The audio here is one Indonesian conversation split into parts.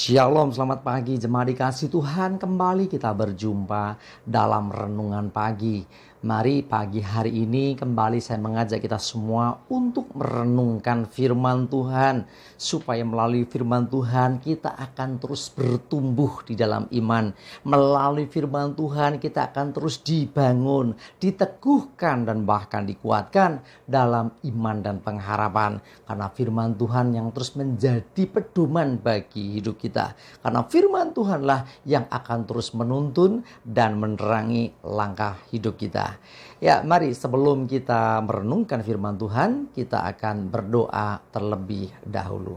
Shalom, selamat pagi jemaat dikasih Tuhan. Kembali kita berjumpa dalam renungan pagi. Mari pagi hari ini kembali saya mengajak kita semua untuk merenungkan firman Tuhan. Supaya melalui firman Tuhan kita akan terus bertumbuh di dalam iman. Melalui firman Tuhan kita akan terus dibangun, diteguhkan dan bahkan dikuatkan dalam iman dan pengharapan. Karena firman Tuhan yang terus menjadi pedoman bagi hidup kita. Karena firman Tuhanlah yang akan terus menuntun dan menerangi langkah hidup kita. Ya, mari sebelum kita merenungkan firman Tuhan, kita akan berdoa terlebih dahulu.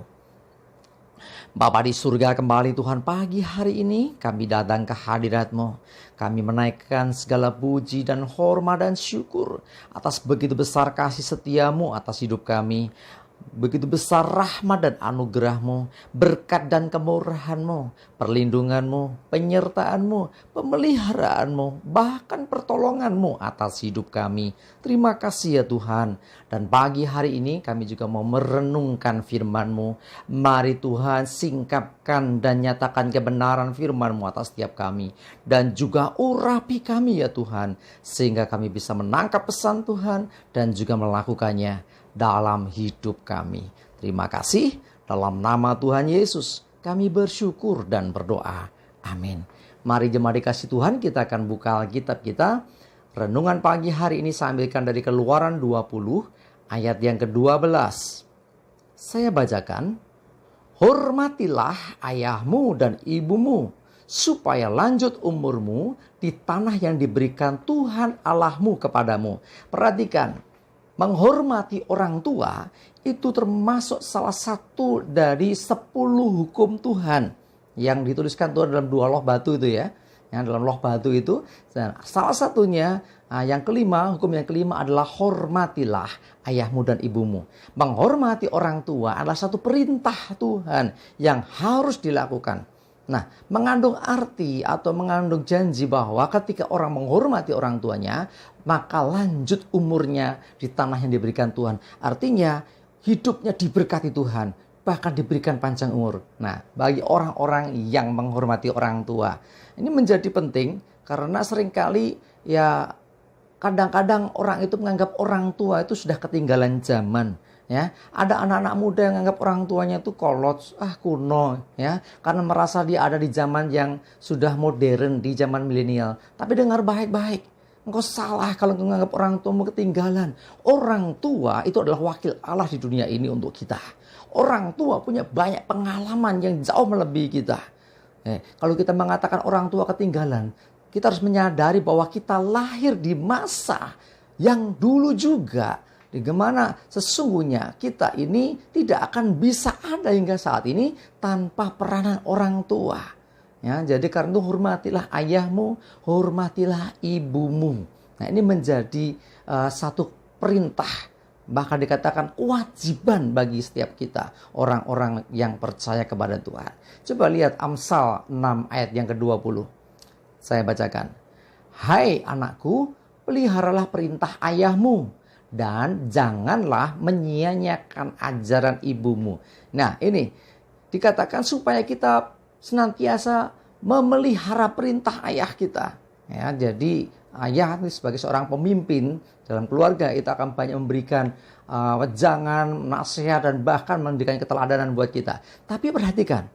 Bapa di surga, kembali Tuhan pagi hari ini kami datang ke hadirat-Mu. Kami menaikkan segala puji dan hormat dan syukur atas begitu besar kasih setia-Mu atas hidup kami. Begitu besar rahmat dan anugerah-Mu, berkat dan kemurahan-Mu, perlindungan-Mu, penyertaan-Mu, pemeliharaanmu, bahkan pertolongan-Mu atas hidup kami. Terima kasih ya Tuhan. Dan pagi hari ini kami juga mau merenungkan firman-Mu. Mari Tuhan singkapkan dan nyatakan kebenaran firman-Mu atas setiap kami. Dan juga urapi kami ya Tuhan. Sehingga kami bisa menangkap pesan Tuhan dan juga melakukannya dalam hidup kami. Terima kasih. Dalam nama Tuhan Yesus kami bersyukur dan berdoa. Amin. Mari jemaat dikasih Tuhan, kita akan buka Alkitab kita. Renungan pagi hari ini saya ambilkan dari Keluaran 20 ayat yang ke-12. Saya bacakan. Hormatilah ayahmu dan ibumu, supaya lanjut umurmu di tanah yang diberikan Tuhan Allahmu kepadamu. Perhatikan. Menghormati orang tua itu termasuk salah satu dari 10 hukum Tuhan yang dituliskan Tuhan dalam 2 loh batu itu ya. Yang dalam loh batu itu, salah satunya yang kelima, hukum yang kelima adalah hormatilah ayahmu dan ibumu. Menghormati orang tua adalah satu perintah Tuhan yang harus dilakukan. Nah, mengandung arti atau mengandung janji bahwa ketika orang menghormati orang tuanya, maka lanjut umurnya di tanah yang diberikan Tuhan. Artinya hidupnya diberkati Tuhan, bahkan diberikan panjang umur. Nah, bagi orang-orang yang menghormati orang tua, ini menjadi penting karena seringkali ya kadang-kadang orang itu menganggap orang tua itu sudah ketinggalan zaman. Ya, ada anak-anak muda yang menganggap orang tuanya itu kolot, kuno, ya, karena merasa dia ada di zaman yang sudah modern, di zaman milenial. Tapi dengar baik-baik, engkau salah kalau engkau menganggap orang tuamu ketinggalan. Orang tua itu adalah wakil Allah di dunia ini untuk kita. Orang tua punya banyak pengalaman yang jauh melebihi kita. Kalau kita mengatakan orang tua ketinggalan, kita harus menyadari bahwa kita lahir di masa yang dulu juga. Bagaimana sesungguhnya kita ini tidak akan bisa ada hingga saat ini tanpa peranan orang tua. Ya, jadi karena itu hormatilah ayahmu, hormatilah ibumu. Nah, ini menjadi satu perintah, bahkan dikatakan kewajiban bagi setiap kita, orang-orang yang percaya kepada Tuhan. Coba lihat Amsal 6 ayat yang ke-20. Saya bacakan. Hai anakku, peliharalah perintah ayahmu, dan janganlah menyia-nyiakan ajaran ibumu. Nah, ini dikatakan supaya kita senantiasa memelihara perintah ayah kita. Ya, jadi ayah sebagai seorang pemimpin dalam keluarga itu akan banyak memberikan wejangan, nasihat dan bahkan memberikan keteladanan buat kita. Tapi perhatikan,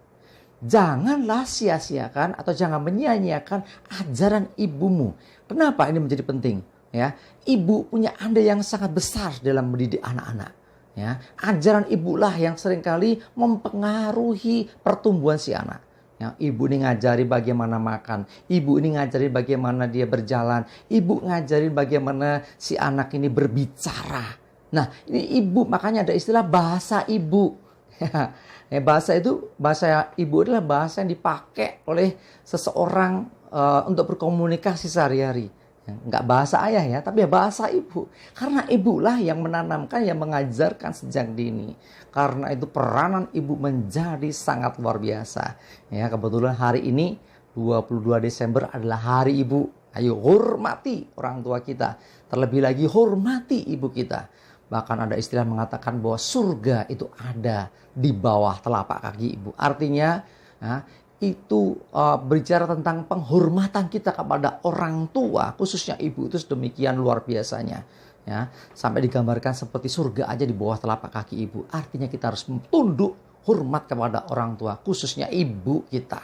janganlah sia-siakan atau jangan menyia-nyiakan ajaran ibumu. Kenapa ini menjadi penting? Ya, ibu punya andil yang sangat besar dalam mendidik anak-anak. Ya, ajaran ibulah yang seringkali mempengaruhi pertumbuhan si anak. Ya, ibu ini ngajari bagaimana makan, ibu ini ngajari bagaimana dia berjalan, ibu ngajari bagaimana si anak ini berbicara. Nah, ini ibu, makanya ada istilah bahasa ibu. Bahasa ibu adalah bahasa yang dipakai oleh seseorang untuk berkomunikasi sehari-hari. Enggak bahasa ayah ya, tapi ya bahasa ibu. Karena ibulah yang menanamkan, yang mengajarkan sejak dini. Karena itu peranan ibu menjadi sangat luar biasa. Ya, kebetulan hari ini 22 Desember adalah hari ibu. Ayo hormati orang tua kita. Terlebih lagi hormati ibu kita. Bahkan ada istilah mengatakan bahwa surga itu ada di bawah telapak kaki ibu. Artinya Nah, itu berbicara tentang penghormatan kita kepada orang tua, khususnya ibu, itu sedemikian luar biasanya. Ya, sampai digambarkan seperti surga aja di bawah telapak kaki ibu. Artinya kita harus tunduk hormat kepada orang tua, khususnya ibu kita.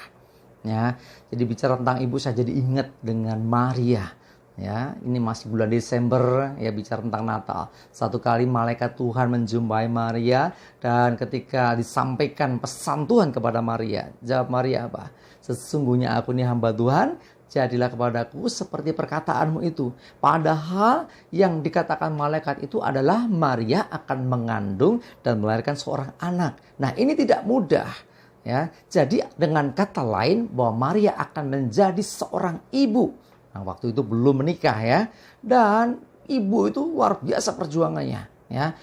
Ya, jadi bicara tentang ibu, saya jadi ingat dengan Maria. Ya, ini masih bulan Desember, ya, bicara tentang Natal. Satu kali malaikat Tuhan menjumpai Maria, dan ketika disampaikan pesan Tuhan kepada Maria, jawab Maria apa? Sesungguhnya aku ini hamba Tuhan, jadilah kepadaku seperti perkataanmu itu. Padahal yang dikatakan malaikat itu adalah Maria akan mengandung dan melahirkan seorang anak. Nah, ini tidak mudah. Ya, jadi dengan kata lain bahwa Maria akan menjadi seorang ibu. Nah, waktu itu belum menikah, ya. Dan ibu itu luar biasa perjuangannya, ya.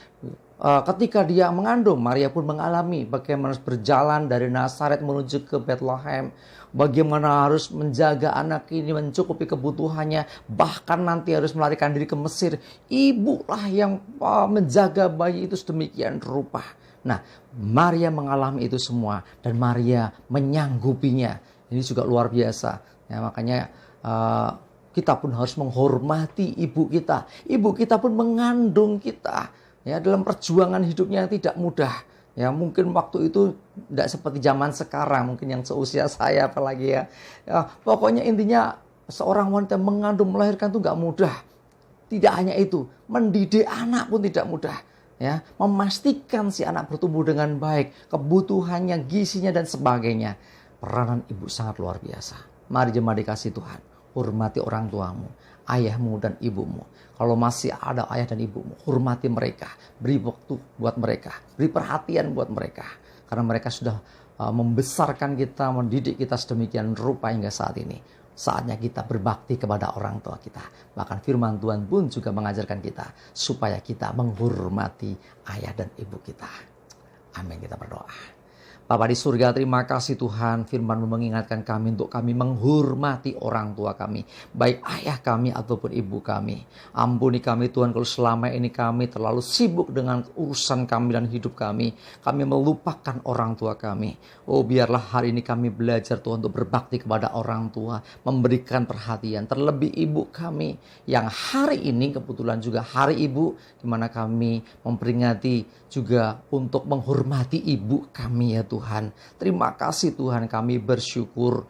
Ketika dia mengandung, Maria pun mengalami bagaimana harus berjalan dari Nazaret menuju ke Bethlehem, bagaimana harus menjaga anak ini, mencukupi kebutuhannya, bahkan nanti harus melarikan diri ke Mesir. Ibulah yang menjaga bayi itu sedemikian rupa. Nah, Maria mengalami itu semua dan Maria menyanggupinya. Ini juga luar biasa, ya. Makanya kita pun harus menghormati ibu kita. Ibu kita pun mengandung kita, ya, dalam perjuangan hidupnya yang tidak mudah. Ya, mungkin waktu itu tidak seperti zaman sekarang, mungkin yang seusia saya apalagi, ya. Pokoknya intinya seorang wanita mengandung, melahirkan itu nggak mudah. Tidak hanya itu, mendidik anak pun tidak mudah. Ya, memastikan si anak bertumbuh dengan baik, kebutuhannya, gizinya dan sebagainya. Peranan ibu sangat luar biasa. Mari jemaat dikasih Tuhan, hormati orang tuamu, ayahmu dan ibumu. Kalau masih ada ayah dan ibumu, hormati mereka. Beri waktu buat mereka, beri perhatian buat mereka. Karena mereka sudah membesarkan kita, mendidik kita sedemikian rupa hingga saat ini. Saatnya kita berbakti kepada orang tua kita. Bahkan firman Tuhan pun juga mengajarkan kita supaya kita menghormati ayah dan ibu kita. Amin, kita berdoa. Bapa di surga, terima kasih Tuhan, firman-Mu mengingatkan kami untuk kami menghormati orang tua kami, baik ayah kami ataupun ibu kami. Ampuni kami Tuhan kalau selama ini kami terlalu sibuk dengan urusan kami dan hidup kami melupakan orang tua kami. Oh, biarlah hari ini kami belajar Tuhan untuk berbakti kepada orang tua, memberikan perhatian, terlebih ibu kami yang hari ini kebetulan juga hari ibu, di mana kami memperingati juga untuk menghormati ibu kami, ya Tuhan. Terima kasih Tuhan, kami bersyukur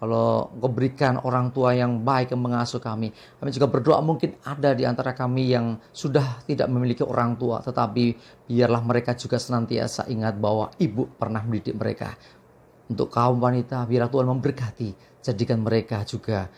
kalau Engkau berikan orang tua yang baik yang mengasuh kami. Kami juga berdoa mungkin ada di antara kami yang sudah tidak memiliki orang tua, tetapi biarlah mereka juga senantiasa ingat bahwa ibu pernah mendidik mereka. Untuk kaum wanita, biarlah Tuhan memberkati, jadikan mereka juga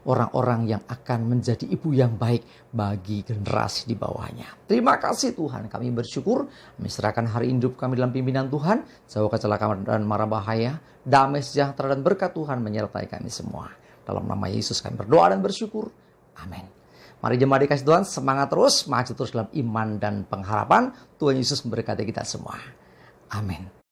orang-orang yang akan menjadi ibu yang baik bagi generasi di bawahnya. Terima kasih Tuhan, kami bersyukur. Kami serahkan hari hidup kami dalam pimpinan Tuhan. Jauh kecelakaan dan mara bahaya, damai sejahtera dan berkat Tuhan menyertai kami semua. Dalam nama Yesus kami berdoa dan bersyukur. Amin. Mari jemaat dikasih Tuhan, semangat terus, maju terus dalam iman dan pengharapan. Tuhan Yesus memberkati kita semua. Amin.